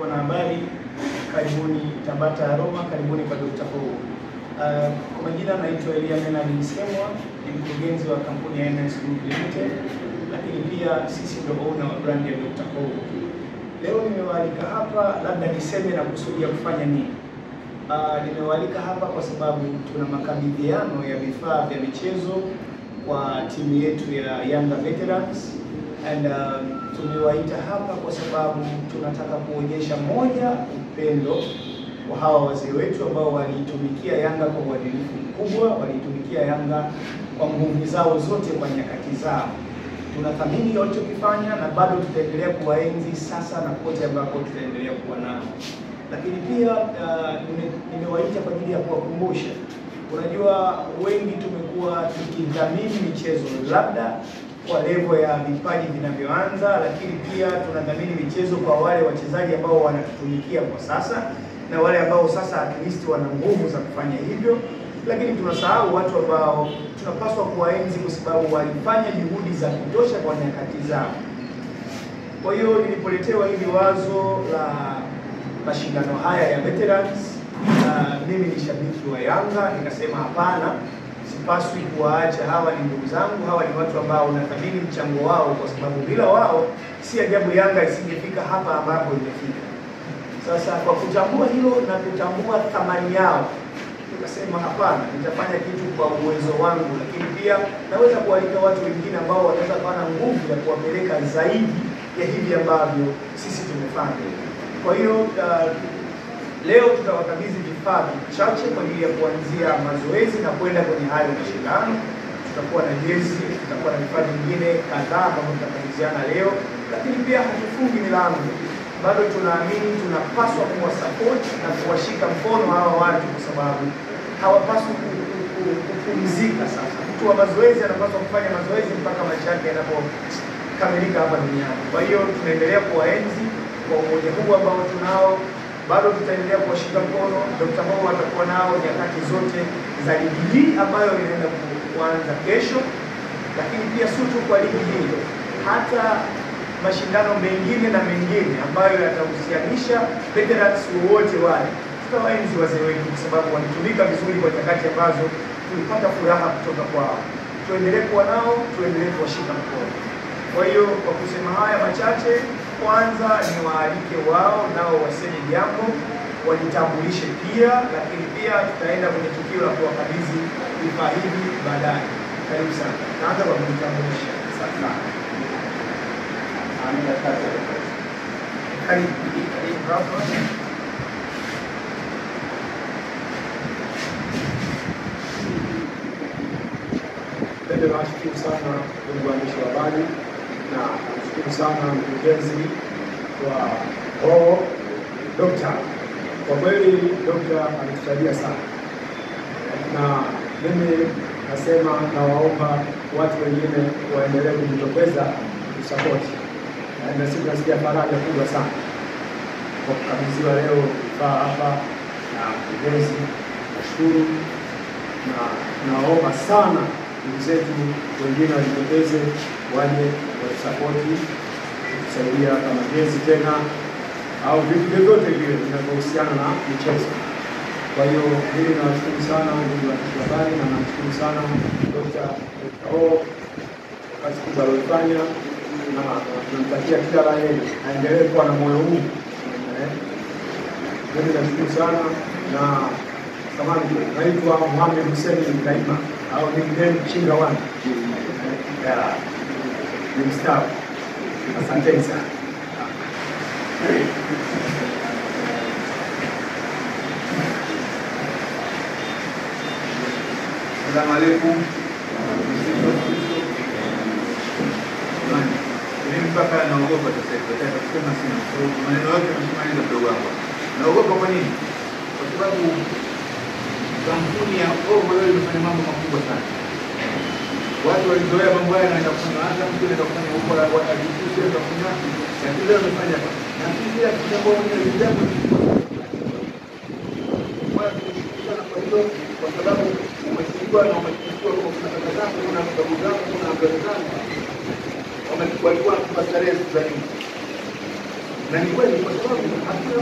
wanahabari, karibuni Tabata ya Roma, karibuni kwa Dr. Paul. Kwa majina naitwa Elia Menard Msemwa, ni mkurugenzi wa kampuni ya MS Group Limited, lakini pia sisi ndio owner wa brand ya Dr. Paul. Leo nimewaalika hapa, labda niseme na kusudia kufanya nini. Nimewaalika hapa kwa sababu tuna makabidhiano ya vifaa vya michezo kwa timu yetu ya Yanga Veterans. Tumewaita hapa kwa sababu tunataka kuonyesha moja, upendo wa hawa wazee wetu ambao walitumikia Yanga kwa uadilifu mkubwa, walitumikia Yanga kwa nguvu zao zote kwa nyakati zao. Tunathamini walichokifanya na bado tutaendelea kuwaenzi sasa na kote ambako tutaendelea kuwa nao. Lakini pia nimewaita kwa ajili ya kuwakumbusha. Unajua wengi tumekuwa tukidhamini michezo labda kwa level ya vipaji vinavyoanza, lakini pia tunadhamini michezo kwa wale wachezaji ambao wanatutumikia kwa sasa na wale ambao sasa at least wana nguvu za kufanya hivyo, lakini tunasahau watu ambao tunapaswa kuwaenzi kwa sababu walifanya juhudi za kutosha kwa nyakati zao. Kwa hiyo nilipoletewa hili wazo la mashindano haya ya Veterans, mimi ni shabiki wa Yanga, nikasema hapana, sipaswi kuwaacha. Hawa ni ndugu zangu, hawa ni watu ambao unathamini mchango wao, kwa sababu bila wao si ajabu Yanga isingefika hapa ambapo imefika. Sasa kwa kutambua hilo na kutambua thamani yao, nikasema hapana, nitafanya kitu kwa uwezo wangu, lakini pia naweza kualika watu wengine ambao wanaweza kuwa na nguvu ya kuwapeleka zaidi ya hivi ambavyo sisi tumefanya. Kwa hiyo leo tutawakabidhi vifaa vichache kwa ajili ya kuanzia mazoezi na kwenda kwenye hayo mashindano. Tutakuwa na jezi, tutakuwa na vifaa vingine kadhaa ambavyo tutakabidhiana leo, lakini pia hatufungi milango. Bado tunaamini tunapaswa kuwasupport na kuwashika mkono hawa watu, kwa sababu hawapaswi kupumzika. Sasa mtu wa mazoezi anapaswa kufanya mazoezi mpaka maisha yake yanapokamilika hapa duniani. Kwa hiyo tunaendelea kuwaenzi kwa umoja huu ambao tunao. Bado tutaendelea kuwashika mkono. Dr. Paul atakuwa nao nyakati zote za ligi hii ambayo inaenda kuanza kesho, lakini pia sio tu kwa ligi hii, hata mashindano mengine na mengine ambayo yatahusianisha veterans wote wale. Tutawaenzi wazee wetu kwa sababu walitumika vizuri kwa nyakati ambazo tulipata furaha kutoka kwao. Tuendelee kuwa nao, tuendelee kuwashika mkono. Kwa hiyo kwa kusema haya machache, kwanza ni waalike wao nao waseme jambo, wajitambulishe pia, lakini pia tutaenda kwenye tukio la kuwakabidhi vifaa hivi baadaye. Karibu sana. Naanza kwa kujitambulisha. Asante. Nashukuru sana ndugu waandishi wa habari, na nashukuru sana mkurugenzi wa Dr. Kwa kweli Dr. ametusaidia sana, na mimi nasema nawaomba watu wengine waendelee kujitokeza kusapoti, na sisi tunasikia faraja kubwa sana kwa kukabidhiwa leo vifaa hapa na mkurugenzi. Nashukuru na naomba sana ndugu zetu wengine wajitokeze, waje wasapoti, kusaidia kama jezi tena au vitu vyovyote vile vinavyohusiana na michezo. Kwa hiyo mimi nawashukuru sana ndugu waandishi wa habari, na nashukuru sana Dr. Paul kwa kazi kubwa aliyofanya, na tunamtakia kila la heri, aendelee kuwa na moyo huu. Mimi nashukuru sana, na samahani, naitwa Mohamed Hussein Daima au nickname Chinga One. Ni mstaafu. Asanteni sana. Assalamu alaikum. Mimi mpaka naogopa sasa hivi, nataka kusema sina maneno yote nimemaliza mdogo wangu. Naogopa kwa nini? Kwa sababu kampuni ya Ovo leo imefanya mambo makubwa sana. Watu walizoea mambo haya, naenda kufanya hata mtu anaenda kufanya huko la watajifunza ndio kufanya, lakini leo amefanya hapa. Na sisi pia tunataka ni jambo kwa hiyo, kwa sababu umechukua na umechukua kwa kuna kaka zangu, kuna babu zangu, kuna baba zangu wamechukua kwa starehe za nini. Na ni kweli, kwa sababu hakuna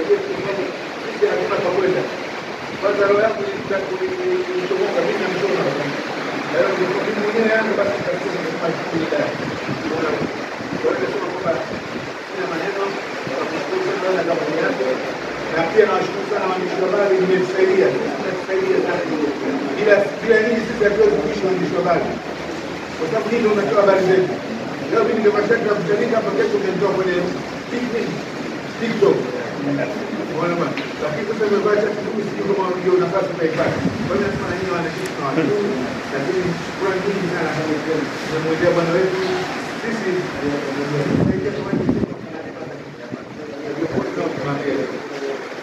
tusaidie kwa sababu sisi hatuna pa kwenda. Kwanza roho yangu ilichomoka mimi na msoma. Leo ndio mimi mwenyewe yangu basi nitakuwa nimefanya kile dai. Kwa hiyo nasema kwamba sina maneno ya kushukuru sana kwa kazi yako. Na pia nawashukuru sana waandishi wa habari, mmetusaidia. Mmetusaidia sana kidogo. Bila nyinyi sisi hatuwezi kuishi waandishi wa habari. Kwa sababu hii ndio unatoa habari zetu. Leo mimi ndio mashaka ya kuchanika hapa, kesho ndio kwenye TikTok. Unaona bwana. Lakini sasa nimebaki kitu sio kama ndio nafasi tunaipata. Kwa hiyo nasema na nyinyi waandishi na watu. Lakini shukrani nyingi sana kwa kumwendea bwana wetu. Sisi tunasaidia kwa watu.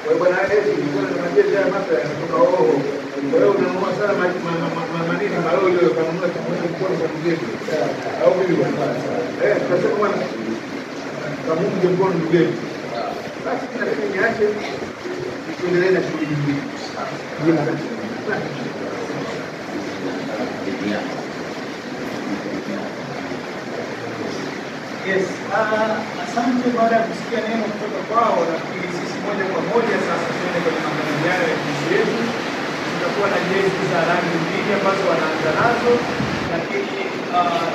Kwa bwana Edi, kuna majeshi ya mapya yanatoka roho. Kwa hiyo unaamua sana manini marao ile kanunua chakula mkono kwa mgeni. Au vipi bwana? Tunasema bwana kama mje mkono mgeni. Basi tunataka niache tuendelee na shughuli nyingine. Yes, asante. Baada ya kusikia neno kutoka kwao, nafikiri sisi moja kwa moja sasa tuende kwenye makabiliano ya timu yetu. Tutakuwa na jezi za rangi mbili ambazo wanaanza nazo, lakini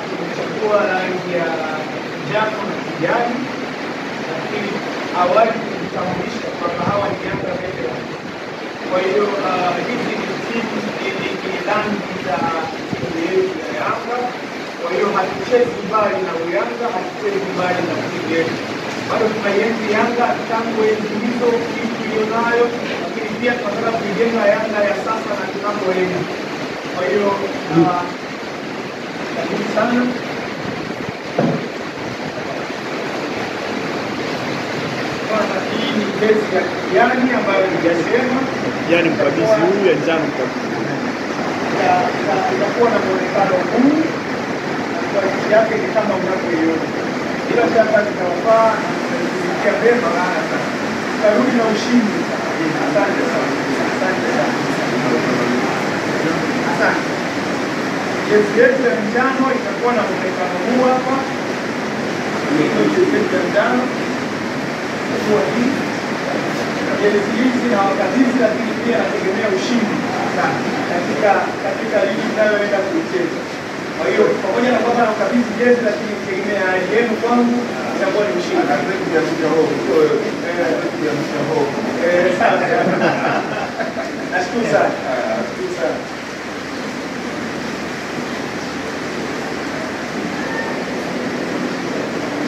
tumechagua rangi ya njano na kijani, lakini awali tulitambulisha kwamba hawa ni Yanga veterans. Kwa hiyo hizi ni timu ni rangi za timu yetu ya Yanga. Kwa hiyo hatuchezi mbali na Uyanga, hatuchezi mbali na timu yetu. Bado tunaienzi Yanga tangu enzi hizo iliyonayo, lakini pia tunataka kuijenga Yanga ya sasa na tunapoenda. Kwa hiyo karibu sana. Hii ni jezi ya kijani ambayo nijasema. Kijani mkabidhi huyu, ya njano mkabidhi. Itakuwa na muonekano huu. Kwa yake ni kama unavyoiona. Bila shaka tutawafaa na kusikia vyema sana. Tutarudi na ushindi. Asante sana. Asante sana. Asante. Jezi yetu ya njano itakuwa na muonekano huu hapa. Hii ndio jezi yetu ya njano. Kwa hii jezi hizi na wakabidhi, lakini pia nategemea ushindi katika ligi inayoenda kuicheza. Kwa hiyo pamoja na kwamba nakabidhi jezi, lakini tegemea hali yenu kwangu itakuwa ni ushindi. Nashukuru sana. Nashukuru sana.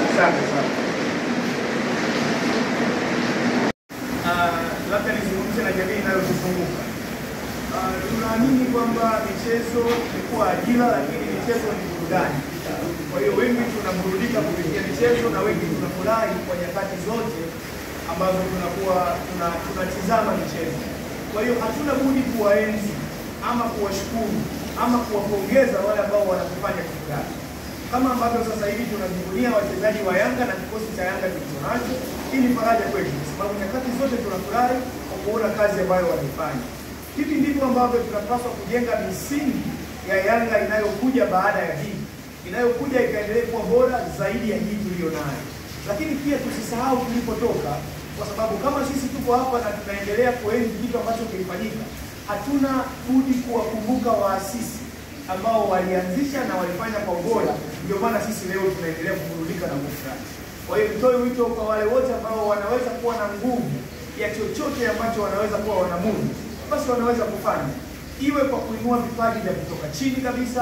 Asante sana. Labda nizungumze na jamii inayotuzunguka. Tunaamini kwamba michezo imekuwa ajira, lakini michezo ni burudani. Kwa hiyo wengi tunaburudika kupitia michezo na wengi tunafurahi kwa nyakati zote ambazo tunakuwa tunatizama michezo. Kwa hiyo hatuna budi kuwaenzi ama kuwashukuru ama kuwapongeza wale ambao wanatufanya kufurahi. Kama ambavyo sasa hivi tunajivunia wachezaji wa Yanga na kikosi cha Yanga kilichonacho, hii ni faraja kwetu, kwa sababu nyakati zote tunafurahi kwa kuona kazi ambayo wanaifanya. Hivi ndivyo ambavyo tunapaswa kujenga misingi ya Yanga inayokuja baada ya hii, inayokuja ikaendelee kuwa bora zaidi ya hii tuliyonayo. Lakini pia tusisahau tulipotoka, kwa sababu kama sisi tuko hapa na tunaendelea kuenzi kitu ambacho kilifanyika, hatuna budi kuwakumbuka waasisi ambao walianzisha na walifanya kwa ubora. Ndio maana sisi leo tunaendelea kuburudika na kufurahi. Kwa hiyo nitoe wito kwa wale wote ambao wanaweza kuwa na nguvu ya chochote ambacho wanaweza kuwa wanamudu, basi wanaweza kufanya, iwe kwa kuinua vipaji vya kutoka chini kabisa,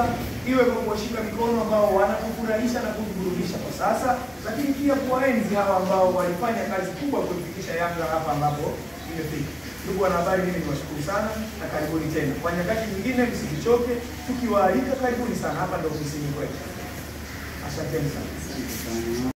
iwe kwa kuwashika mikono ambao wanatufurahisha na kutuburudisha kwa sasa, lakini pia kuwaenzi hawa ambao walifanya kazi kubwa kuifikisha Yanga hapa ambapo imefika. Ndugu wanahabari, mimi niwashukuru sana na karibuni tena. Kwa nyakati nyingine msichoke, tukiwaalika karibuni sana, hapa ndio ofisini kwetu. Asanteni sana.